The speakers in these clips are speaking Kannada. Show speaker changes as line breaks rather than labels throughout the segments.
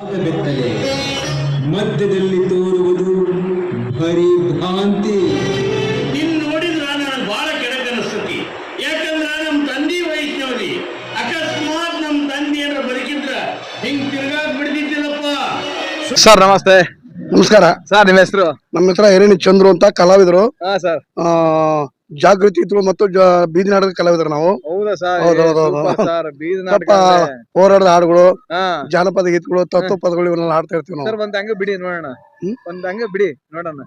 ಬೆತ್ತಲೆ ಮಧ್ಯದಲ್ಲಿ ತೋರುವುದು ಭರಿ ಭ್ರಾಂತಿ.
ನಿನ್ ನೋಡಿದ್ರ ನನಗೆ ಬಹಳ ಕೆಡಕನಿಸ್ತತಿ. ಯಾಕಂದ್ರ ನಮ್ ತಂದಿ ವೈಷ್ಣವಿ ಅಕಸ್ಮಾತ್ ನಮ್ ತಂದಿ ಏನಾರ ಬದುಕಿದ್ರ ಹಿಂಗ್ ತಿರ್ಗಾಕ್ ಬಿಡ್ತಿದ್ದಿಲ್ಲಪ್ಪ.
ಸರ್ ನಮಸ್ತೆ.
ನಮಸ್ಕಾರ
ಸರ್ ನಿಮ್ಮ ಹೆಸರು?
ನಮ್ಮ ಹತ್ರ ಹಿರೇಣಿ ಚಂದ್ರು ಅಂತ ಕಲಾವಿದರು.
ಹಾ ಸರ್.
ಜಾಗೃತಿ ಇದ್ರು ಮತ್ತು ಬೀದಿ ನಾಟಕದ ಕಲಾವಿದರು ನಾವು.
ಹೌದಾ ಸರ್?
ಹೌದೌದು.
ಸರ್ ಬೀದಿ
ಸ್ವಲ್ಪ
ನಾಟಕ ಅಂದ್ರೆ-
ಹೋರಾಟದ ಹಾಡುಗಳು,
ಹಾ
ಜಾನಪದ ಗೀತೆಗಳು, ತತ್ವ ಪದಗಳು ಇವನ್ನೆಲ್ಲ ಹಾಡ್ತಾ ಇರ್ತೀವಿ ನಾವು.
ಸರ್ ಒಂದ್ ಹಂಗ ಬಿಡಿ ನೋಡೋಣ. ಒಂದ್ ಹಂಗ ಬಿಡಿ ನೋಡೋಣ.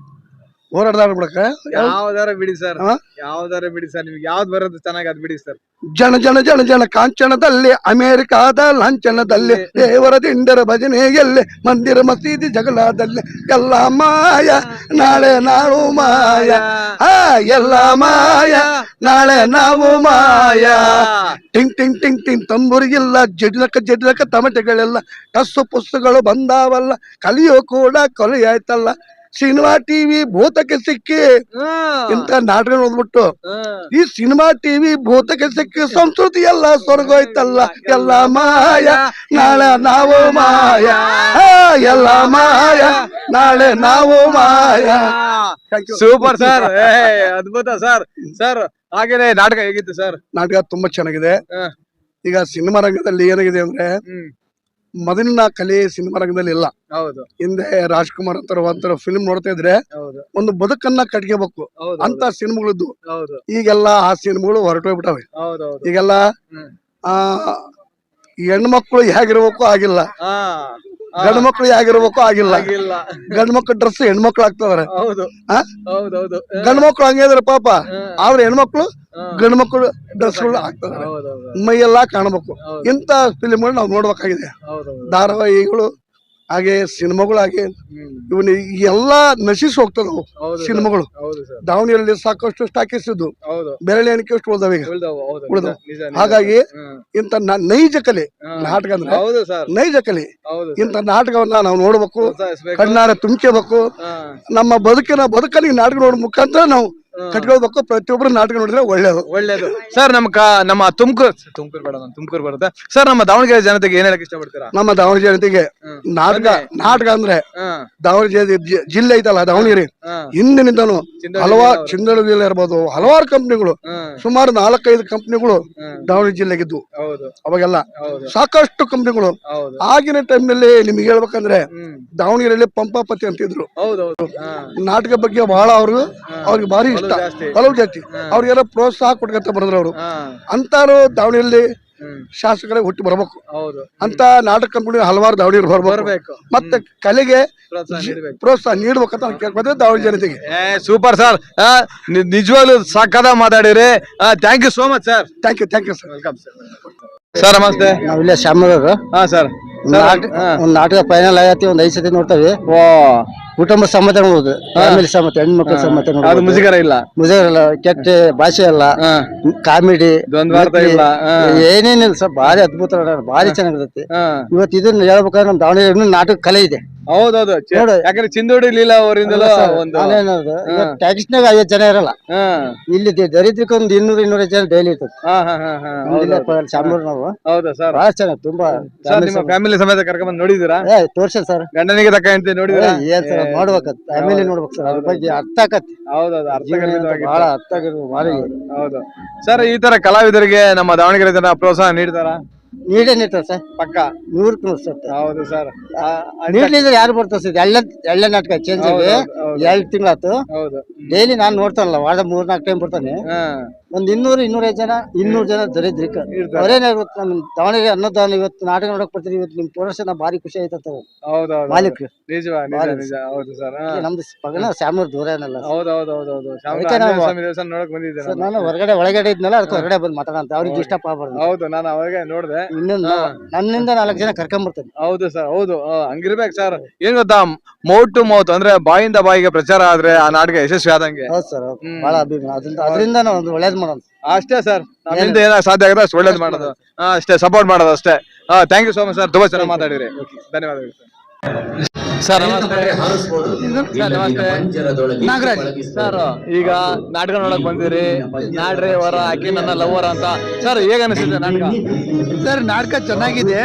ಹೋರಾಟದ ಹಾಡು ಬಿಡಕ
ಯಾವ್ದಾರ ಬಿಡಿ ಸರ್.
ಹಾ?
ಯಾವ್ದಾರ ಬಿಡಿ ಸರ್. ನಿಮ್ಗೆ ಯಾವ್ದು ಬರೋದು ಚೆನ್ನಾಗಿ ಅದ್ ಬಿಡಿ ಸರ್.
ಜನ ಜನ ಜನ ಜನ ಕಾಂಚನದಲ್ಲಿ, ಅಮೆರಿಕಾದ ಲಾಂಛನದಲ್ಲಿ, ದೇವರ ದಿಂಡರ ಭಜನೆಯಲ್ಲಿ, ಮಂದಿರ ಮಸೀದಿ ಜಗಳದಲ್ಲಿ, ಎಲ್ಲ ಮಾಯ ನಾಳೆ ನಾವು ಮಾಯ, ಎಲ್ಲ ಮಾಯ ನಾಳೆ ನಾವು ಮಾಯ. ಟಿಂಗ್ ಟಿಂಗ್ ಟಿಂಗ್ ಟಿಂಗ್ ತಂಬುರಿಗಿಲ್ಲ, ಜಡ್ಲಕ ತಮಟೆಗಳೆಲ್ಲ, ಟಸ್ಸು ಪುಸ್ತಗಳು ಬಂದಾವಲ್ಲ, ಕಲಿಯೋ ಕೂಡ ಕೊಲೆಯಾಯ್ತಲ್ಲ. ಸಿನಿಮಾ ಟಿವಿ ಭೂತಕ್ಕೆ ಸಿಕ್ಕಿ ಇಂತ ನಾಟಕ ಓದ್ಬಿಟ್ಟು ಈ ಸಿನಿಮಾ ಟಿವಿ ಭೂತಕ್ಕೆ ಸಿಕ್ಕಿ ಸಂಸ್ಕೃತಿ ಎಲ್ಲ ಸ್ವರ್ಗೋಯ್ತಲ್ಲ. ಎಲ್ಲ ಮಾಯ ನಾಳೆ ನಾವು ಮಾಯ, ಎಲ್ಲ ಮಾಯ ನಾಳೆ ನಾವು ಮಾಯ.
Super sir. ಅದ್ಭುತ ಸರ್. ಸರ್ ಹಾಗೇನೆ ನಾಟಕ ಹೇಗಿತ್ತು ಸರ್?
ನಾಟಕ ತುಂಬಾ ಚೆನ್ನಾಗಿದೆ. ಈಗ ಸಿನಿಮಾ ರಂಗದಲ್ಲಿ ಏನಾಗಿದೆ ಅಂದ್ರೆ ಮೊದಲಿನ ಕಲೆ ಸಿನಿಮಾ ರಂಗದಲ್ಲಿ ಇಲ್ಲ.
ಹೌದು
ಹಿಂದೆ ರಾಜ್ಕುಮಾರ್ ಅಂತರ ಫಿಲ್ಮ್ ನೋಡ್ತಾ ಇದ್ರೆ
ಹೌದು
ಒಂದು ಬದುಕನ್ನ ಕಟ್ಕೋಬೇಕು
ಹೌದು
ಅಂತ ಸಿನಿಮಾಗಳಿದ್ದು.
ಹೌದು
ಈಗೆಲ್ಲ ಆ ಸಿನಿಮಾಗಳು ಹೊರಟೋಗ್ಬಿಟ್ಟವೆ.
ಹೌದೌದು.
ಈಗೆಲ್ಲ ಆ ಹೆಣ್ಮಕ್ಳು ಹೇಗಿರ್ಬೇಕು ಆಗಿಲ್ಲ,
ಹಾ
ಗಂಡು ಮಕ್ಳು ಹೇಗಿರ್ಬೇಕು ಆಗಿಲ್ಲ.
ಆಗಿಲ್ಲ.
ಗಂಡು ಮಕ್ಳು ಡ್ರೆಸ್ ಹೆಣ್ಮಕ್ಳು ಆಗ್ತವ್ರೆ,
ಹೌದು ಹೌದೌದು.
ಗಂಡು ಮಕ್ಳು ಹಂಗೆ ಇದಾರೆ ಪಾಪ. ಆದ್ರೆ ಹೆಣ್ಮಕ್ಳು ಗಂಡು ಮಕ್ಳು ಡ್ರೆಸ್ಗಳು ಆಗ್ತವ್ರೆ, ಮೈಯೆಲ್ಲ ಕಾಣಬೇಕು. ಇಂತ ಫಿಲಿಮ್ಗಳು ನಾವು ನೋಡ್ಬೇಕಾಗಿದೆ. ಧಾರಾವಾಹಿಗಳು ಹಾಗೆ ಸಿನಿಮಾಗಳು ಹಾಗೆ ಇವನ್ ಎಲ್ಲಾ ನಶಿಸಿ ಹೋಗ್ತದವು ಸಿನಿಮಾಗಳು. ದಾವಣಗೆರೆಯಲ್ಲಿ ಸಾಕಷ್ಟು ಸ್ಟಾಕೀಸ್ ಇದ್ದು ಬೆರಳಿ ಎಣಿಕೆಷ್ಟು ಉಳ್ದವ ಈಗ ಉಳ್ದವು. ಹಾಗಾಗಿ ಇಂತ ನೈಜ ಕಲೆ ನಾಟಕ ಅಂದ್ರೆ ನೈಜ ಕಲೆ. ಇಂತ ನಾಟಕವನ್ನ ನಾವು ನೋಡ್ಬೇಕು, ಕಣ್ಣಾರೆ ತುಂಬ್ಕೋಬೇಕು. ನಮ್ಮ ಬದುಕನಿಗೆ ನಾಟಕ ನೋಡೋ ಮುಖಾಂತರ ನಾವು ಕಟ್ಕೊಳ್ಬೇಕು. ಪ್ರತಿಯೊಬ್ಬರು ನಾಟಕ ನೋಡಿದ್ರೆ ಒಳ್ಳೇದು
ಸರ್. ನಮ್ಮ ತುಮಕೂರು ಬೇಡ, ತುಮಕೂರು ಬರುತ್ತೆ ಸರ್. ನಮ್ಮ ದಾವಣಗೆರೆ ಜನತೆಗೆ ಏನ್ ಹೇಳಕ್ ಇಷ್ಟಪಡ್ತೀರಾ?
ನಮ್ಮ ದಾವಣಗೆರೆ ಜನತೆಗೆ ನಾಟಕ ಅಂದ್ರೆ ದಾವಣಗೆರೆ ಜಿಲ್ಲೆ ಐತಲ್ಲ ದಾವಣಗೆರೆ, ಹಿಂದಿನಿಂದನು ಹಲವಾರು ಚಿಂದಳದಲ್ಲಿ ಇರ್ಬೋದು, ಹಲವಾರು ಕಂಪ್ನಿಗಳು, ಸುಮಾರು 4-5 ಕಂಪ್ನಿಗಳು ದಾವಣಗೆರೆ ಜಿಲ್ಲೆಗಿದ್ದು. ಅವಾಗೆಲ್ಲ ಸಾಕಷ್ಟು ಕಂಪ್ನಿಗಳು. ಆಗಿನ ಟೈಮ್ ನಲ್ಲಿ ನಿಮ್ಗೆ ಹೇಳ್ಬೇಕಂದ್ರೆ ದಾವಣಗೆರೆಯಲ್ಲಿ ಪಂಪಾಪತಿ ಅಂತಿದ್ರು. ನಾಟಕ ಬಗ್ಗೆ ಬಹಳ ಅವ್ರಿಗೆ ಭಾರಿ ಇಷ್ಟ, ಒಲವು ಜಾಸ್ತಿ. ಅವ್ರಿಗೆಲ್ಲ ಪ್ರೋತ್ಸಾಹ ಕೊಟ್ಕೊಂತ ಬರೋದ್ರು ಅವರು. ಅಂತಾರು ದಾವಣಗೆರೆಯಲ್ಲಿ ಶಾಸಕರೇ ಹುಟ್ಟಿ ಬರ್ಬೇಕು ಅಂತ ನಾಟಕ ಕಂಪನಿ ಹಲವಾರು ದಾವಣಗೆರೆ ಬರ್ಬೇಕು. ಮತ್ತೆ ಕಲೆಗೆ ಪ್ರೋತ್ಸಾಹ ನೀಡ್ಬೇಕಂತ ಕೇಳ್ಕೊಂಡ್ರೆ ದಾವಣಗೆರೆ ಜನತೆಗೆ.
Super sir. ನಿಜವಾಗ್ಲೂ ಸಾಕಾದ ಮಾತಾಡಿರಿ. Thank you so much sir.
Thank you sir.
Welcome sir. ನಮಸ್ತೆ.
ನಾವಿಲ್ಲ ಶ್ಯಾಮನವರು.
ಹಾ ಸರ್.
ಒಂದ್ ನಾಟಕ ಫೈನಲ್ ಆಗತಿ, ಒಂದ್ 5 ಸತಿ ನೋಡ್ತೇವೆ. ಕುಟುಂಬ ಸಮ್ಮತ ನೋಡುದು, ಫ್ಯಾಮಿಲಿ ಸಮ್ಮತ, ಹೆಣ್ಮಕ್ಳ ಸಮ್ಮತ ನೋಡುದು. ಮುಜುಗರ ಇಲ್ಲ, ಕೆಟ್ಟ ಭಾಷೆ ಇಲ್ಲ, ಕಾಮಿಡಿ ಏನೇನಿಲ್ಲ ಸರ್. ಭಾರಿ ಅದ್ಭುತ, ಭಾರಿ ಚೆನ್ನಾಗಿರುತ್ತೆ. ಇವತ್ತು ಇದನ್ನ ಹೇಳ್ಬೇಕಾದ್ರೆ ನಮ್ ದಾವಣಗೆರೆ ನಾಟಕ ಕಲೆ ಇದೆ.
ಹೌದೌದು. ಯಾಕಂದ್ರೆ ಚಿಂದೋಡಿ ಲೀಲಾ ಅವರಿಂದಲೂ
ಟ್ಯಾಕ್ಸ್ನಾಗ 50 ಜನ ಇರಲ್ಲ. ಇಲ್ಲಿ ದರಿದ್ರಕ್ಕೆ ಒಂದು 200-200 ಜನ ಡೈಲಿ ಇರ್ತದೆ. ಶಾಮೂರ್ ನಾವು.
ಹೌದಾ ಸರ್?
ಬಹಳ ಚೆನ್ನಾಗಿ, ತುಂಬಾ
ನಿಮ್ಮ ಫ್ಯಾಮಿಲಿ ಸಮೇತ ಕರ್ಕೊಂಡ್ ಬಂದ್ ನೋಡಿದೀರಾ?
ತೋರ್ಸಲ್ ಸರ್.
ಗಂಡನಿಗೆ ತಕ್ಕಂತೆ ನೋಡಿದೀರಾ?
ಏನ್ ಸರ್ ನೋಡ್ಬೇಕತ್, ಫ್ಯಾಮಿಲಿ ನೋಡ್ಬೇಕು ಸರ್. ಅದ್ರ ಬಗ್ಗೆ ಅರ್ಥ ಆಗತ್ತೆ.
ಹೌದೌದು,
ಬಹಳ ಅರ್ಥ ಆಗಿರೋದು ಭಾರಿ.
ಹೌದು ಸರ್. ಈ ತರ ಕಲಾವಿದರಿಗೆ ನಮ್ಮ ದಾವಣಗೆರೆ ಜನ ಪ್ರೋತ್ಸಾಹ ನೀಡ್ತಾರ?
ನೀಡ್ತಾರೆ ಸರ್, ಪಕ್ಕ 100%.
ಹೌದು ಸರ್.
ನೀಡ್ಲಿದ್ರೆ ಯಾರು ಬರ್ತಾರೆ ಸರ್? ಎಳ್ಳೆ ನಾಟಕ ಚೇಂಜ್ ಆಗಿ 2 ತಿಂಗಳಾತು. ಡೈಲಿ ನಾನ್ ನೋಡ್ತಾನಲ್ಲ, ವಾರ 3-4 ಟೈಮ್ ಬರ್ತಾನೆ. ಒಂದ್ 200-205 ಜನ, 200 ಜನ ದರಿದ್ರಿಕ ಅವರೇನಾಗುತ್ತೆ. ನಮ್ ದಾವಣಗೆರೆ ಅನ್ನದಾನ ಇವತ್ತು ನಾಟಕ ನೋಡಕ್ ಬರ್ತೀವಿ. ಇವತ್ತು ನಿಮ್ ಪ್ರದರ್ಶನ ಭಾರಿ ಖುಷಿ ಆಯ್ತದ ಮಾಲೀಕರು. ನಮ್ದು ಪಗನ ಶ್ಯಾಮೂರ್ ದೂರ ಏನಲ್ಲ. ನಾನು ಒಳಗಡೆ ಇದ್ನಲ್ಲ, ಅದಕ್ಕೆ ಹೊರಗಡೆ ಬಂದು ಮಾತಾಡಂತ ಅವ್ರಿಗೆ ಇಷ್ಟ ಆಗ್ಬಾರ್ದು.
ಹೌದು, ನಾನು ಅವಾಗ ನೋಡ್ದೆ.
ಇನ್ನೊಂದು ನನ್ನಿಂದ 4 ಜನ ಕರ್ಕೊಂಡ್ ಬರ್ತೇನೆ.
ಹೌದು ಸರ್, ಹೌದು. ಹಂಗಿರ್ಬೇಕು ಸರ್. ಏನ್ ಗೊತ್ತಾ, ಮೌತ್ ಟು ಮೌತ್ ಅಂದ್ರೆ ಬಾಯಿಂದ ಬಾಯಿಗೆ ಪ್ರಚಾರ ಆದ್ರೆ ಆ ನಾಟಕ ಯಶಸ್ವಿ ಆದಂಗೆ.
ಹೌದು ಸರ್, ಬಹಳ ಅಭಿಮಾನ. ಅದರಿಂದ ನಾವು ಒಂದು ಒಳ್ಳೇದ್ ಮಾಡೋದು
ಅಷ್ಟೇ ಸರ್. ನಮ್ಮಿಂದ ಏನಾಗ ಸಾಧ್ಯ ಆಗುತ್ತೆ ಅಷ್ಟು ಒಳ್ಳೇದ್ ಮಾಡೋದು ಅಷ್ಟೇ, ಸಪೋರ್ಟ್ ಮಾಡೋದು ಅಷ್ಟೇ. Thank you so much sir. ತುಂಬಾ ಚೆನ್ನಾಗಿ ಮಾತಾಡಿರಿ. ಧನ್ಯವಾದಗಳು ಸರ್. ನಾಗರಾಜ್ ಸರ್, ಈಗ ನಾಟಕ ನೋಡಕ್ ಬಂದಿರಿ. ನಾಡ್ರಿ ಅವರ ಆಕಿ ನನ್ನ ಲವರ್ ಅಂತ ಸರ್, ಹೇಗ ಅನಿಸಿದೆ ನಾಟಕ?
ಸರ್? ನಾಟಕ ಚೆನ್ನಾಗಿದೆ.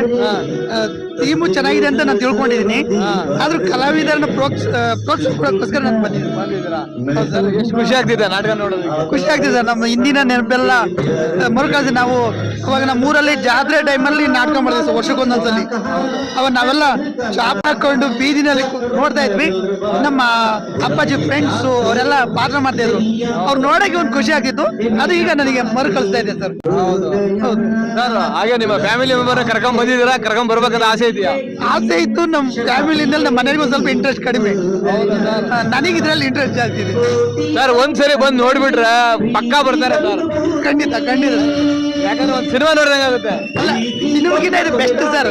ಟೀಮು ಚೆನ್ನಾಗಿದೆ ಅಂತ ನಾನು ತಿಳ್ಕೊಂಡಿದ್ದೀನಿ. ಆದ್ರೂ ಕಲಾವಿದರನ್ನ ಪ್ರೋತ್ಸಾಹಕ್ಕೋಸ್ಕರ ನಾನು ಬಂದಿದ್ದೀನಿ.
ಎಷ್ಟು ಖುಷಿ ಆಗ್ತಿದೆ ನಾಟಕ ನೋಡೋದು?
ಖುಷಿ ಆಗ್ತಿದೆ ಸರ್. ನಮ್ಮ ಹಿಂದಿನ ನೆನಪೆಲ್ಲ ಮರುಕಳಿಸಿ ನಾವು ಅವಾಗ ನಮ್ಮ ಊರಲ್ಲಿ ಜಾತ್ರೆ ಟೈಮಲ್ಲಿ ನಾಟಕ ಮಾಡಿದ್ವಿ ಸರ್, ವರ್ಷಕ್ಕೊಂದೊಂದ್ಸಲಿ. ಅವಾಗ ನಾವೆಲ್ಲ ಚಾಪ್ ಹಾಕೊಂಡು ಬೀದಿನಲ್ಲಿ ನೋಡ್ತಾ ಇದ್ವಿ. ನಮ್ಮ ಅಪ್ಪಾಜಿ ಫ್ರೆಂಡ್ಸು ಅವರೆಲ್ಲ ಪಾತ್ರ ಮಾಡ್ತಾ ಇದ್ರು. ಅವ್ರು ನೋಡಕ್ಕೆ ಒಂದು ಖುಷಿ ಆಗ್ತಿತ್ತು. ಅದು ಈಗ ನನಗೆ ಮರುಕಳಿಸ್ತಾ ಇದೆ ಸರ್.
ಹೌದು ಸರ್. ಹಾಗೆ ನಿಮ್ಮ ಫ್ಯಾಮಿಲಿ ಮೆಂಬರ್ ಕರ್ಕೊಂಡ್ ಬಂದಿದ್ದೀರಾ? ಕರ್ಕೊಂಡ್ ಬರ್ಬೇಕಂತ ಆಸೆ ಇದೆಯಾ?
ಆಸೆ ಇತ್ತು. ನಮ್ಮ ಫ್ಯಾಮಿಲಿನಲ್ಲಿ ನಮ್ಮ ಮನೆಗೆ ಒಂದ್ ಸ್ವಲ್ಪ ಇಂಟ್ರೆಸ್ಟ್ ಕಡಿಮೆ. ನನಗೆ ಇದ್ರಲ್ಲಿ ಇಂಟ್ರೆಸ್ಟ್ ಜಾಸ್ತಿ ಇದೆ
ಸರ್. ಒಂದ್ಸರಿ ಬಂದು ನೋಡ್ಬಿಟ್ರೆ ಪಕ್ಕಾ ಬರ್ತಾರೆ ಸರ್.
ಖಂಡಿತ ಖಂಡಿತ.
ಯಾಕಂದ್ರೆ ಒಂದು ಸಿನಿಮಾ ನೋಡಿದಂಗೆ ಆಗುತ್ತೆ.
ಅಲ್ಲ, ಸಿನಿಮಾಗಿಂತ ಇದು ಬೆಸ್ಟ್ ಸರ್.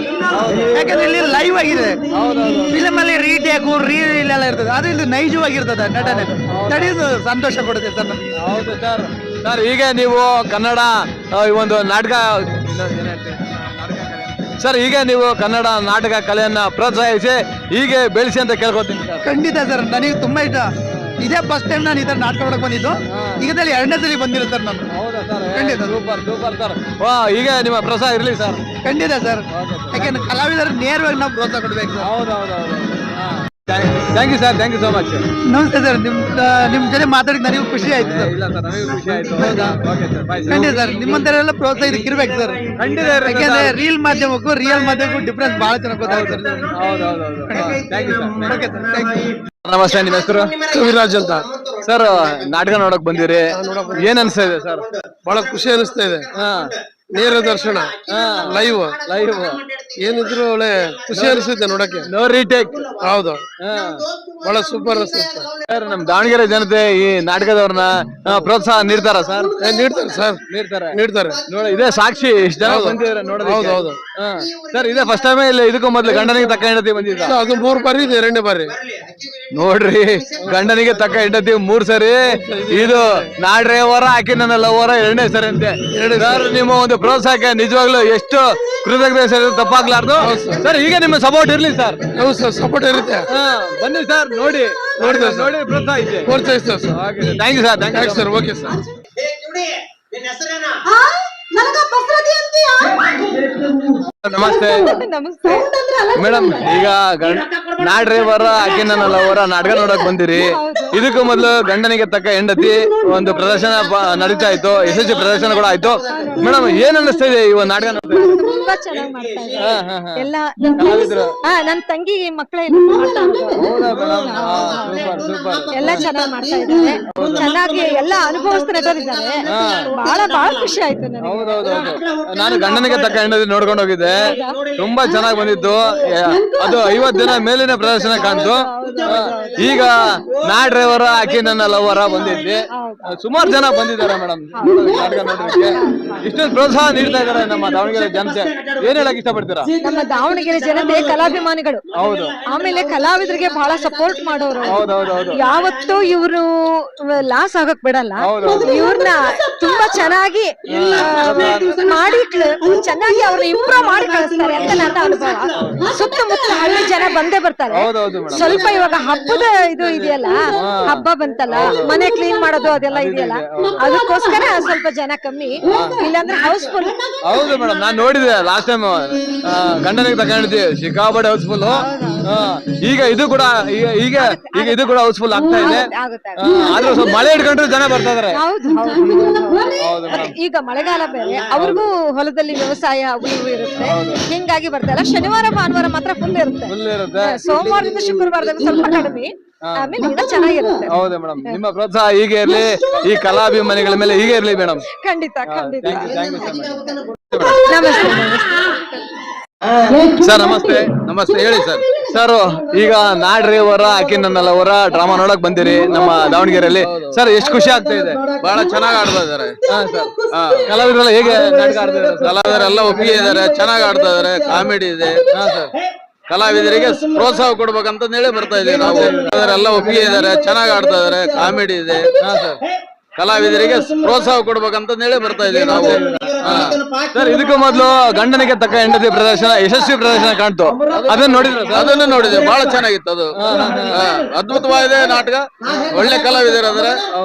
ಯಾಕಂದ್ರೆ ಇಲ್ಲಿ ಲೈವ್ ಆಗಿದೆ. ಫಿಲಮ್ ಅಲ್ಲಿ ರೀಟೇಕು ರೀಲ್ ಎಲ್ಲ ಇರ್ತದೆ. ಅದು ಇಲ್ಲಿ ನೈಜವಾಗಿರ್ತದೆ ನಟನೆ. ನಡೆಯೋದು ಸಂತೋಷ ಕೊಡುತ್ತೆ ಸರ್ ನಮಗೆ.
ಹೌದು ಸರ್. ಸರ್ ಈಗ ನೀವು ಕನ್ನಡ ಈ ಒಂದು ನಾಟಕ ಸರ್, ಈಗ ನೀವು ಕನ್ನಡ ನಾಟಕ ಕಲೆಯನ್ನ ಪ್ರೋತ್ಸಾಹಿಸಿ ಹೀಗೆ ಬೆಳೆಸಿ ಅಂತ ಕೇಳ್ಕೊತೀನಿ ಸರ್.
ಖಂಡಿತ ಸರ್. ನನಗೆ ತುಂಬಾ ಇಷ್ಟ. ಇದೇ ಫಸ್ಟ್ ಟೈಮ್ ನಾನು ಇದನ್ನ ನಾಟಕ ಮಾಡಕ್ ಬಂದಿದ್ದು. ಈಗದಲ್ಲಿ 2ನೇ ಸರಿ ಬಂದಿರೋ ಸರ್ ನಾನು.
ಹೌದಾ ಸರ್?
ಖಂಡಿತ.
Super sir. ಈಗ ನಿಮ್ಮ ಪ್ರೋತ್ಸಾಹ ಇರಲಿ ಸರ್.
ಖಂಡಿತ ಸರ್. ಯಾಕೆಂದ್ರೆ ಕಲಾವಿದರು ನೇರವಾಗಿ ನಾವು ಪ್ರೋತ್ಸಾಹ ಕೊಡ್ಬೇಕು ಸರ್.
ಹೌದು. Thank you sir. Thank you so much.
ನಮಸ್ತೆ ಸರ್. ನಿಮ್ ಜೊತೆ ಮಾತಾಡಿದ್ ನನಗೂ ಖುಷಿ ಆಯ್ತು ಸರ್.
ಇಲ್ಲ ಸರ್, ನನಗೂ ಖುಷಿ ಆಯ್ತು. ಹೌದಾ? Okay sir, bye.
ಖಂಡಿತ ಸರ್. ನಿಮ್ಮಂತರೆಲ್ಲ ಪ್ರೋತ್ಸಾಹ ಇದಕ್ಕೆ ಇರ್ಬೇಕು ಸರ್.
ಖಂಡಿತ
ಯಾಕೆಂದ್ರೆ ರೀಲ್ ಮಾಧ್ಯಮಕ್ಕೂ ರಿಯಲ್ ಮಾಧ್ಯಮಕ್ಕೂ ಡಿಫ್ರೆನ್ಸ್ ಬಹಳ ಚೆನ್ನಾಗಿ ಗೊತ್ತಾಗುತ್ತೆ ಸರ್.
ಹೌದು. Thank you sir.
Okay sir, thank you.
ನಮಸ್ತೆ, ನಿಮ್ಮ ಹೆಸರು?
ಕವಿರಾಜ್ ಅಂತ
ಸರ್. ನಾಟಕ ನೋಡಕ್ ಬಂದಿರಿ, ಏನ್ ಅನ್ಸ್ತಾ ಇದೆ ಸರ್?
ಬಹಳ ಖುಷಿ ಅನಿಸ್ತಾ ಇದೆ. ನೇರ ದರ್ಶನ, ಲೈವ್ ಏನಿದ್ರು ಒಳ್ಳೆ ಖುಷಿ ಅನಿಸುತ್ತೆ ನೋಡಕ್ಕೆ.
No retake.
ಹೌದು, ಬಹಳ ಸೂಪರ್ ಅನಿಸುತ್ತೆ
ಸರ್. ನಮ್ ದಾವಣಗೆರೆ ಜನತೆ ಈ ನಾಟಕದವ್ರನ್ನ ಪ್ರೋತ್ಸಾಹ ನೀಡ್ತಾರ ಸರ್?
ನೀಡ್ತಾರೆ ಸರ್, ನೀಡ್ತಾರೆ.
ನೋಡಿ, ಇದೇ ಸಾಕ್ಷಿ. ಇಷ್ಟು ಜನ ಬಂದಿದ್ದಾರೆ ನೋಡೋದಕ್ಕೆ.
ಹೌದು
ಸರ್, ಇದೇ ಫಸ್ಟ್ ಟೈಮ್ ಇಲ್ಲ ಇದಕ್ಕೂ ಮೊದ್ಲು ಗಂಡನಿಗೆ ತಕ್ಕ ಹೆಂಡತಿ ಬಂದಿದ್ದ?
ಅದು 3 ಬಾರಿ ಇದೆ, 2ನೇ ಬಾರಿ.
ನೋಡ್ರಿ, ಗಂಡನಿಗೆ ತಕ್ಕ ಹೆಂಡತಿ 3 ಸರಿ. ಇದು ನಾಡ್ರೇವರ ಆಕಿ ನನ್ನ ಲವರ 2ನೇ ಸರಿ ಅಂತೆ. ಸರ್, ನಿಮ್ಮ ಒಂದು ಪ್ರೋತ್ಸಾಹಕ್ಕೆ ನಿಜವಾಗ್ಲೂ ಎಷ್ಟು ಕೃತಜ್ಞತೆ ತಪ್ಪಾಗ್ಲಾರ್ದು ಸರ್. ಈಗ ನಿಮ್ಮ ಸಪೋರ್ಟ್ ಇರ್ಲಿ ಸರ್.
ಹೌದು ಸರ್, ಸಪೋರ್ಟ್ ಇರುತ್ತೆ.
ಬನ್ನಿ ಸರ್, ನೋಡಿ
ಪ್ರೋತ್ಸಾಹಿಸ್ತೇವೆ sir.
Thank you sir. Thank you sir.
Okay sir.
ನಮಸ್ತೆ ಮೇಡಮ್. ಈಗ ನಾಡ್ರೇವರ ಆಕಿ ನನ್ನ ಲವರ ನಾಟಕ ನೋಡಕ್ ಬಂದಿರಿ. ಇದಕ್ಕೂ ಮೊದಲು ಗಂಡನಿಗೆ ತಕ್ಕ ಹೆಂಡತಿ ಒಂದು ಪ್ರದರ್ಶನ ನಡೀತಾ ಇತ್ತು. ಯಶಸ್ವಿ ಪ್ರದರ್ಶನ ಕೂಡ ಆಯ್ತು. ಮೇಡಮ್, ಏನ್ ಅನ್ನಿಸ್ತಾ ಇದೆ ಈ ನಾಟಕ?
ತುಂಬಾ ಚೆನ್ನಾಗಿ ಮಾಡ್ತಾ ಇದ್ದಾರೆ ಎಲ್ಲ. ನನ್ ತಂಗಿ ಮಕ್ಕಳೆಲ್ಲ ಎಲ್ಲ ಚೆನ್ನಾಗಿ ಮಾಡ್ತಾ ಇದ್ದಾರೆ. ಚೆನ್ನಾಗಿ ಎಲ್ಲ ಅನುಭವಿಸ್ತಾ ನಟರಿದ್ದಾರೆ. ಬಹಳ ಖುಷಿ ಆಯ್ತು ನನಗೆ.
ನಾನು ಗಂಡನಿಗೆ ತಕ್ಕ ಹೆಂಡತಿ ನೋಡ್ಕೊಂಡು ಹೋಗಿದ್ದೆ. ತುಂಬಾ ಚೆನ್ನಾಗಿ ಬಂದಿತ್ತು. ಅದು 50 ದಿನ ಮೇಲಿನ ಪ್ರದರ್ಶನ ಕಾಣ್ತು. ಈಗ ನಾಡ್ರೇವರ ಆಕಿ ನನ್ನ ಲವರ ಬಂದಿದ್ದೆ. ಸುಮಾರು ಜನ ಬಂದಿದ್ದಾರೆ ಮೇಡಮ್ ನಾಟಕ ನೋಡೋದಕ್ಕೆ. ಇಷ್ಟೊಂದು ಪ್ರೋತ್ಸಾಹ ನೀಡ್ತಾ ಇದ್ದಾರೆ ನಮ್ಮ ದಾವಣಗೆರೆ ಜನತೆ. ಏನ್ ಹೇಳಕ್ ಇಷ್ಟಪಡ್ತೀರಾ?
ನಮ್ಮ ದಾವಣಗೆರೆ ಜನತೆ ಕಲಾಭಿಮಾನಿಗಳು.
ಹೌದು.
ಆಮೇಲೆ ಕಲಾವಿದರಿಗೆ ಬಹಳ ಸಪೋರ್ಟ್ ಮಾಡೋರು.
ಹೌದೌದು.
ಯಾವತ್ತೂ ಇವ್ರು ಲಾಸ್ ಆಗಕ್ ಬಿಡಲ್ಲ. ಇವ್ರನ್ನ ತುಂಬಾ ಚೆನ್ನಾಗಿ ಮಾಡಿ ಚೆನ್ನಾಗಿ ಅವ್ರನ್ನ ಇಂಪ್ರೂವ್ ಮಾಡಿ ಕಳಿಸ್ತಾರೆ ಅಂತ ನನ್ನ ಅನುಭವ. ಸುತ್ತಮುತ್ತ ಹಳ್ಳಿ ಜನ ಬಂದೇ ಬರ್ತಾರೆ. ಸ್ವಲ್ಪ ಇವಾಗ ಹಬ್ಬದ ಇದು ಇದೆಯಲ್ಲ, ಹಬ್ಬ ಬಂತಲ್ಲ, ಮನೆ ಕ್ಲೀನ್ ಮಾಡೋದು ಅದೆಲ್ಲ ಇದೆಯಲ್ಲ, ಅದಕ್ಕೋಸ್ಕರ ಸ್ವಲ್ಪ ಜನ ಕಮ್ಮಿ. ಇಲ್ಲಾಂದ್ರೆ ಹೌಸ್ಫುಲ್.
ಹೌದು ಮೇಡಮ್, ನಾನ್ ನೋಡಿದೆ ಲಾಸ್ಟ್ ಟೈಮ್ ಗಂಡನಿಗೆ ತಗೊಂಡಿದ್ದೆ, ಸಿಕ್ಕಾಪಟ್ಟೆ ಹೌಸ್ಫುಲ್. ಈಗ ಇದು ಕೂಡ ಈಗ ಇದು ಕೂಡ ಹೌಸ್ಫುಲ್ ಆಗ್ತಾ ಇದೆ. ಆದ್ರೂ ಸ್ವಲ್ಪ ಮಳೆ ಹಿಡ್ಕೊಂಡ್ರೆ ಜನ ಬರ್ತಾ ಇದಾರೆ.
ಈಗ ಮಳೆಗಾಲ ಬೇರೆ, ಅವ್ರಿಗೂ ಹೊಲದಲ್ಲಿ ವ್ಯವಸಾಯ ಅವು ಇವು ಇರುತ್ತೆ. ಹಿಂಗಾಗಿ ಬರ್ತಾ ಇಲ್ಲ. ಶನಿವಾರ ಭಾನುವಾರ ಮಾತ್ರ ಫುಲ್ ಇರುತ್ತೆ. ಸೋಮವಾರದಿಂದ ಶುಕ್ರವಾರದಿಂದ ಸ್ವಲ್ಪ ಕಡಿಮೆ. ಆಮೇಲೆ ಈಗ ಚೆನ್ನಾಗಿರುತ್ತೆ.
ಹೌದು ಮೇಡಮ್, ನಿಮ್ಮ ಪ್ರೋತ್ಸಾಹ ಹೀಗೆ ಇರ್ಲಿ. ಈ ಕಲಾಭಿಮಾನಿಗಳ ಮೇಲೆ ಹೀಗೆ ಇರ್ಲಿ ಮೇಡಮ್.
ಖಂಡಿತ ಖಂಡಿತ.
ನಮಸ್ತೆ ಸರ್. ನಮಸ್ತೆ ಹೇಳಿ ಸರ್. ಸರ್, ಈಗ ನಾಡ್ರೇವರ ಆಕಿ ನನ್ನ ಲವರ ಡ್ರಾಮಾ ನೋಡಕ್ ಬಂದಿರಿ ನಮ್ಮ ದಾವಣಗೆರೆಯಲ್ಲಿ. ಸರ್, ಎಷ್ಟು ಖುಷಿ ಆಗ್ತಾ ಇದೆ?
ಬಹಳ ಚೆನ್ನಾಗಿ ಆಡ್ತಾ ಇದಾರೆ
ಕಲಾವಿದರೆಲ್ಲ. ಹೇಗೆ ನಾಟಕ ಆಡ್ತಾ ಇದ್ದಾರೆ?
ಕಲಾವಿದರೆಲ್ಲ ಒಪ್ಪಿಗೆ ಇದಾರೆ, ಚೆನ್ನಾಗಿ ಆಡ್ತಾ ಇದಾರೆ. ಕಾಮಿಡಿ ಇದೆ. ಕಲಾವಿದರಿಗೆ ಪ್ರೋತ್ಸಾಹ ಕೊಡ್ಬೇಕಂತ ಹೇಳಿ ಬರ್ತಾ ಇದೀವಿ ನಾವು. ಕಲಾವಿದರೆಲ್ಲ ಒಪ್ಪಿಗೆ ಇದಾರೆ, ಚೆನ್ನಾಗಿ ಆಡ್ತಾ ಇದಾರೆ. ಕಾಮಿಡಿ ಇದೆ. ಕಲಾವಿದರಿಗೆ ಪ್ರೋತ್ಸಾಹ ಕೊಡ್ಬೇಕಂತ ಹೇಳಿ ಬರ್ತಾ ಇದೀವಿ ನಾವು.
ಸರ್ ಇದಕ್ಕೂ ಮೊದಲು ಗಂಡನಿಗೆ ತಕ್ಕ ಹೆಂಡತಿ ಪ್ರದರ್ಶನ ಯಶಸ್ವಿ ಪ್ರದರ್ಶನ ಕಾಣ್ತು, ಅದನ್ನ ನೋಡಿದ್ರ?
ಅದನ್ನು ನೋಡಿದೆ, ಬಹಳ ಚೆನ್ನಾಗಿತ್ತು ಅದು. ಅದ್ಭುತವಾಗಿದೆ ನಾಟಕ, ಒಳ್ಳೆ ಕಲಾವಿದರು ಅದರ.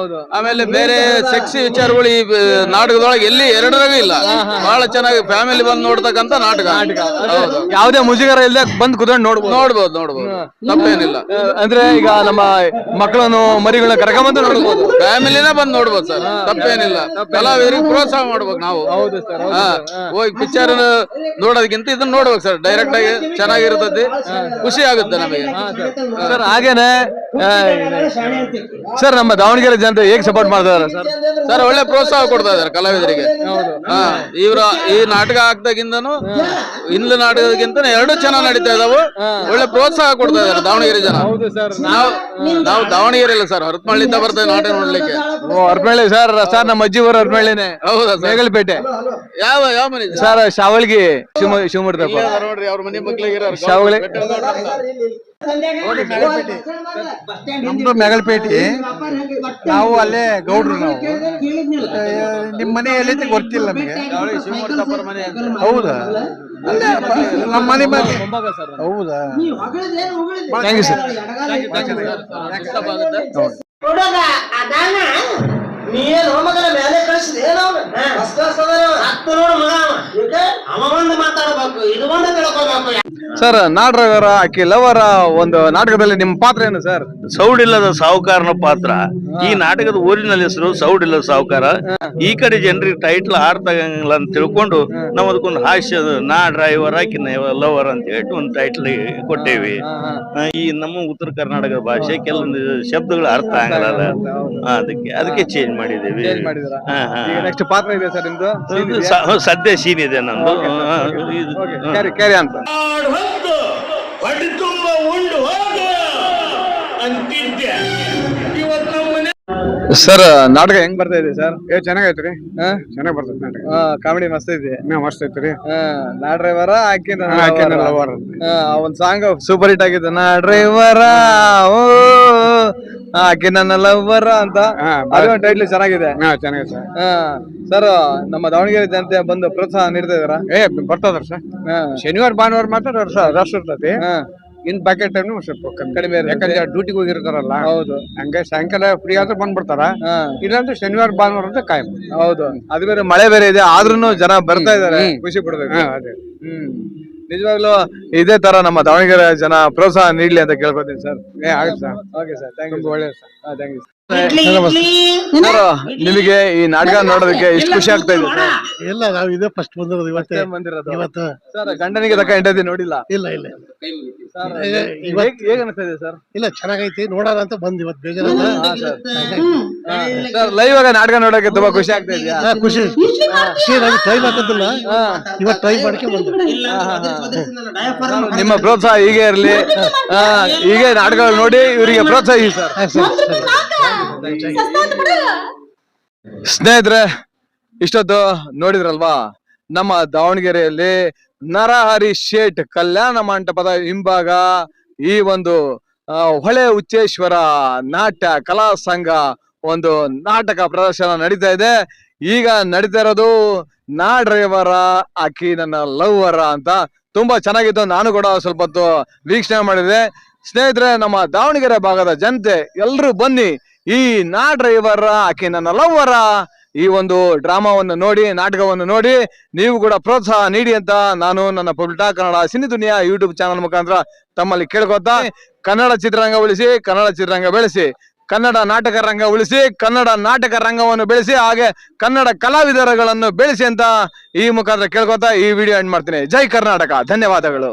ಆಮೇಲೆ ಬೇರೆ ಸೆಕ್ಸಿ ವಿಚಾರಗಳು ಈ ನಾಟಕದೊಳಗೆ ಎಲ್ಲಿ ಎರಡರಾಗೂ ಇಲ್ಲ. ಬಹಳ ಚೆನ್ನಾಗಿ ಫ್ಯಾಮಿಲಿ ಬಂದು ನೋಡ್ತಕ್ಕಂತ ನಾಟಕ. ಹೌದು,
ಯಾವುದೇ ಮುಜುಗರ ಇಲ್ಲದೆ ಬಂದು ಕುತ್ಕೊಂಡು ನೋಡ್ಬೋದು.
ತಪ್ಪೇನಿಲ್ಲ.
ಅಂದ್ರೆ ಈಗ ನಮ್ಮ ಮಕ್ಕಳನ್ನು ಮರಿಗಳನ್ನ ಕರ್ಕೊಂಬಂದು ನೋಡ್ಬೋದು,
ಫ್ಯಾಮಿಲಿನೇ ಬಂದು ನೋಡ್ಬೋದು ಸರ್, ತಪ್ಪೇನಿಲ್ಲ. ಕಲಾವಿದರಿಗೆ ಪ್ರೋತ್ಸಾಹ ಮಾಡ್ಬೇಕು ನಾವು. ಹೋಗಿ ಪಿಕ್ಚರ್ ನೋಡೋದಕ್ಕಿಂತ ಇದನ್ನ ನೋಡ್ಬೇಕು ಸರ್, ಡೈರೆಕ್ಟ್ ಆಗಿ ಚೆನ್ನಾಗಿರ್ತದೆ, ಖುಷಿ ಆಗುತ್ತೆ ನಮಗೆ
ಸರ್. ಹಾಗೇನೆ ಸರ್ ನಮ್ಮ ದಾವಣಗೆರೆ ಜನತೆ ಹೇಗೆ ಸಪೋರ್ಟ್ ಮಾಡ್ತಾರೆ
ಸರ್? ಒಳ್ಳೆ ಪ್ರೋತ್ಸಾಹ ಕೊಡ್ತಾ ಇದಾರೆ ಕಲಾವಿದರಿಗೆ. ಇವ್ರ ಈ ನಾಟಕ ಆಗ್ದಾಗಿಂದನು ಹಿಂದಿನ ನಾಟಕದಕ್ಕಿಂತ ಎರಡು ಚೆನ್ನಾಗಿ ನಡೀತಾ ಇದಾವೆ, ಒಳ್ಳೆ ಪ್ರೋತ್ಸಾಹ ಕೊಡ್ತಾ ಇದಾರೆ ದಾವಣಗೆರೆ ಜನ. ನಾವು ದಾವಣಗೆರೆ ಇಲ್ಲ ಸರ್, ಹೊರತ್ಮಳ್ಳಿಂದ ಬರ್ತೇವೆ ನಾಟಕ ನೋಡ್ಲಿಕ್ಕೆ.
ಹೊರಪಳ್ಳಿ ಸರ್, ನಮ್ಮ ಅಜ್ಜಿ ಊರ ಹೊರಪಳ್ಳಿನೇ.
ಹೌದಾ?
ಮೇಗಲಪೇಟೆ.
ಯಾವ ಮನೆ
ಸರ್? ಶಾವಳ್ಗಿ, ಶಿವಮೂರ್ತಪ್ಪ
ನೋಡ್ರಿ, ಅವ್ರ ಮನೆ ಮಕ್ಳಿಗೆ
ಶಾವಳಿ.
ನಮ್ದು ಮೇಗಲಪೇಟೆ, ನಾವು ಅಲ್ಲೇ ಗೌಡ್ರು. ನಾವು ನಿಮ್ ಮನೆ ಎಲ್ಲಿ ಗೊತ್ತಿಲ್ಲ ನಮಗೆ. ಹೌದಾ? ನಮ್ಮ ಮನೆ ಬಗ್ಗೆ. ಹೌದಾ?
Thank you sir.
ನೀನು ಮಗನ ಮೇಲೆ ಕಳಿಸಿದೆ ಒಂದು ಮಾತಾಡಬೇಕು, ಇದು ಒಂದು ತಿಳ್ಕೋಬೇಕು.
ಸರ್, ನಾಟಕರ ಅಖಿಲ್ ಅವರ ಒಂದು ನಾಟಕದಲ್ಲಿ ನಿಮ್ಮ ಪಾತ್ರ ಏನು ಸರ್?
ಸೌಡಿಲ್ಲದ ಸಾಹುಕಾರನ ಪಾತ್ರ. ಈ ನಾಟಕದ ಊರಿನಲ್ಲಿ ಹೆಸರು ಸೌಡಿಲ್ಲದ ಸಾಹುಕಾರ. ಈ ಕಡೆ ಜನರಿಗೆ ಟೈಟ್ಲ್ ಆಡ್ತಂಗಿಲ್ಲ ಅಂತ ತಿಳ್ಕೊಂಡು ನಾವು ಅದಕ್ಕೊಂದು ಹಾಸ್ಯ, ನಾ ಡ್ರೈವರ್ ಆಕಿ ಲವರ್ ಅಂತ ಹೇಳಿ ಒಂದು ಟೈಟ್ಲ್ ಕೊಟ್ಟೇವಿ. ಈ ನಮ್ಮ ಉತ್ತರ ಕರ್ನಾಟಕದ ಭಾಷೆ ಕೆಲವೊಂದು ಶಬ್ದಗಳು ಅರ್ಥ ಆಗಲ್ಲ, ಅದಕ್ಕೆ ಚೇಂಜ್ ಮಾಡಿದ್ದೇವೆ.
ನೆಕ್ಸ್ಟ್ ಪಾತ್ರ ಇದೆ ಸರ್ ನಿಮ್ದು?
ಸದ್ಯ ಸೀನ್ ಇದೆ ನಂದು.
ಕ್ಯಾರಿ ಅಂತ
ಹೊಟ್ಟೆ ತುಂಬ ಉಂಡು ಹೋಗ ಅಂತಿದ್ದೆ. ಇವತ್ತು ನಮ್ಮ ಮನೆ
ಸರ್ ನಾಟಕ ಹೆಂಗ್ ಬರ್ತಾ ಇದೆ ಸರ್?
ಚೆನ್ನಾಗೈತ್ರಿ, ಚೆನ್ನಾಗ್ ಬರ್ತೈತಿ ನಾಟಕ.
ಕಾಮಿಡಿ ಮಸ್ತ್ ಐತಿ,
ಮಸ್ತ್ ಐತ್ರಿ.
ನಾ ಡ್ರೈವರ ಆಕಿ
ಲವರ್
ಒಂದ್ ಸಾಂಗ್ ಸೂಪರ್ ಹಿಟ್ ಆಗಿದೆ, ನಾ ಡ್ರೈವರ ಓ ಆಕಿ ನನ್ನ ಲವ್ವರ ಅಂತ. ಅದು ಟೈಟ್ಲ್ ಚೆನ್ನಾಗಿದೆ.
ಚೆನ್ನಾಗಿದೆ
ಸರ್. ನಮ್ಮ ದಾವಣಗೆರೆ ಜನತೆ ಬಂದು ಪ್ರೋತ್ಸಾಹ ನೀಡ್ತಾ ಇದಾರ?
ಬರ್ತದ್ರ ಸರ್. ಶನಿವಾರ ಭಾನುವಾರ ಮಾತ್ರ ರಶ್ ಇರ್ತೈತಿ. ಇನ್ ಪ್ಯಾಕೆಟ್ ಟೈಮ್ ಸ್ವಲ್ಪ ಕಡಿಮೆ, ಯಾಕಂದ್ರೆ ಡ್ಯೂಟಿಗೆ ಹೋಗಿರ್ತಾರಲ್ಲ.
ಹೌದು,
ಹಂಗೆ ಸಾಯಂಕಾಲ ಫ್ರೀ ಆದ್ರೆ ಬಂದ್ಬಿಡ್ತಾರ. ಇಲ್ಲಾಂದ್ರೆ ಶನಿವಾರ ಭಾನುವಾರ ಅಂತ ಕಾಯಂ.
ಹೌದು, ಅದು ಬೇರೆ ಮಳೆ ಬೇರೆ ಇದೆ, ಆದ್ರೂ ಜನ ಬರ್ತಾ ಇದಾರೆ, ಖುಷಿ ಪಡ್ಬೇಕು.
ಅದೇ
ನಿಜವಾಗ್ಲೂ ಇದೇ ತರ ನಮ್ಮ ದಾವಣಗೆರೆ ಜನ ಪ್ರೋತ್ಸಾಹ ನೀಡ್ಲಿ ಅಂತ ಕೇಳ್ಕೊತೀನಿ ಸರ್.
ಆಗುತ್ತೆ sir.
Okay sir, thank you.
ಒಳ್ಳೆ ಸರ್.
Thank you sir. ನಿಮಗೆ ಈ ನಾಟಕ ನೋಡೋದಕ್ಕೆ ಎಷ್ಟು ಖುಷಿ ಆಗ್ತಾ ಇದೆ ಸರ್?
ಇಲ್ಲ, ನಾವು ಇದೇ ಫಸ್ಟ್ ಬಂದಿರೋದು
ಬಂದಿರೋದು
ಇವತ್ತು.
ಸರ್, ಗಂಡನಿಗೆ ತಕ್ಕ ಹೆಂಡತಿ ನೋಡಿಲ್ಲ?
ಇಲ್ಲ
ಹೇಗೆ ಅನಿಸ್ತಾ ಇದೆ ಸರ್?
ಇಲ್ಲ, ಚೆನ್ನಾಗೈತಿ, ನೋಡೋಣ ಅಂತ ಬಂದ್ ಇವತ್ತು. ಬೇಜಾರಲ್ಲ
ಸರ್? ಲೈವ್ ಆಗ ನಾಟಕ ನೋಡೋಕೆ ತುಂಬಾ ಖುಷಿ ಆಗ್ತಾ ಇದೆಯಾ?
ಖುಷಿ ನಾವು ಟ್ರೈ ಹಾಕೋದಿಲ್ಲ, ಇವತ್ತು ಟ್ರೈ ಮಾಡ್ಕೆ ಬಂದ.
ನಿಮ್ಮ ಪ್ರೋತ್ಸಾಹ ಹೀಗೆ ಇರ್ಲಿ, ಹೀಗೆ ನಾಟಕಗಳು ನೋಡಿ ಇವರಿಗೆ ಪ್ರೋತ್ಸಾಹಿಸಿ ಸರ್. ಸ್ನೇಹಿತರೆ, ಇಷ್ಟೊತ್ತು ನೋಡಿದ್ರಲ್ವಾ, ನಮ್ಮ ದಾವಣಗೆರೆಯಲ್ಲಿ ನರಹರಿ ಶೇಟ್ ಕಲ್ಯಾಣ ಮಂಟಪದ ಹಿಂಭಾಗ ಈ ಒಂದು ಹೊಳೆ ಹುಚ್ಚೇಶ್ವರ ನಾಟ್ಯ ಕಲಾ ಸಂಘ ಒಂದು ನಾಟಕ ಪ್ರದರ್ಶನ ನಡೀತಾ ಇದೆ. ಈಗ ನಡೀತಾ ಇರೋದು ನಾ ಡ್ರೈವರ ಆಕಿ ನನ್ನ ಲವ್ವರ ಅಂತ. ತುಂಬಾ ಚೆನ್ನಾಗಿತ್ತು, ನಾನು ಕೂಡ ಸ್ವಲ್ಪ ಹೊತ್ತು ವೀಕ್ಷಣೆ ಮಾಡಿದೆ. ಸ್ನೇಹಿತರೆ, ನಮ್ಮ ದಾವಣಗೆರೆ ಭಾಗದ ಜನತೆ ಎಲ್ರು ಬನ್ನಿ, ಈ ನಾ ಡ್ರೈವರ ಆಕಿ ನನ್ನ ಲವ್ವರ ಈ ಒಂದು ಡ್ರಾಮಾವನ್ನು ನೋಡಿ, ನಾಟಕವನ್ನು ನೋಡಿ ನೀವು ಕೂಡ ಪ್ರೋತ್ಸಾಹ ನೀಡಿ ಅಂತ ನಾನು ನನ್ನ ಪಬ್ಲಿಟಾ ಕನ್ನಡ ಸಿನಿ ದುನಿಯಾ ಯೂಟ್ಯೂಬ್ ಚಾನಲ್ ಮುಖಾಂತರ ತಮ್ಮಲ್ಲಿ ಕೇಳ್ಕೊತಾ, ಕನ್ನಡ ಚಿತ್ರರಂಗ ಉಳಿಸಿ, ಕನ್ನಡ ಚಿತ್ರರಂಗ ಬೆಳೆಸಿ, ಕನ್ನಡ ನಾಟಕ ರಂಗ ಉಳಿಸಿ, ಕನ್ನಡ ನಾಟಕ ರಂಗವನ್ನು ಬೆಳೆಸಿ, ಹಾಗೆ ಕನ್ನಡ ಕಲಾವಿದರುಗಳನ್ನು ಬೆಳೆಸಿ ಅಂತ ಈ ಮುಖಾಂತರ ಕೇಳ್ಕೊತಾ ಈ ವಿಡಿಯೋ ಎಂಡ್ ಮಾಡ್ತೀನಿ. ಜೈ ಕರ್ನಾಟಕ, ಧನ್ಯವಾದಗಳು.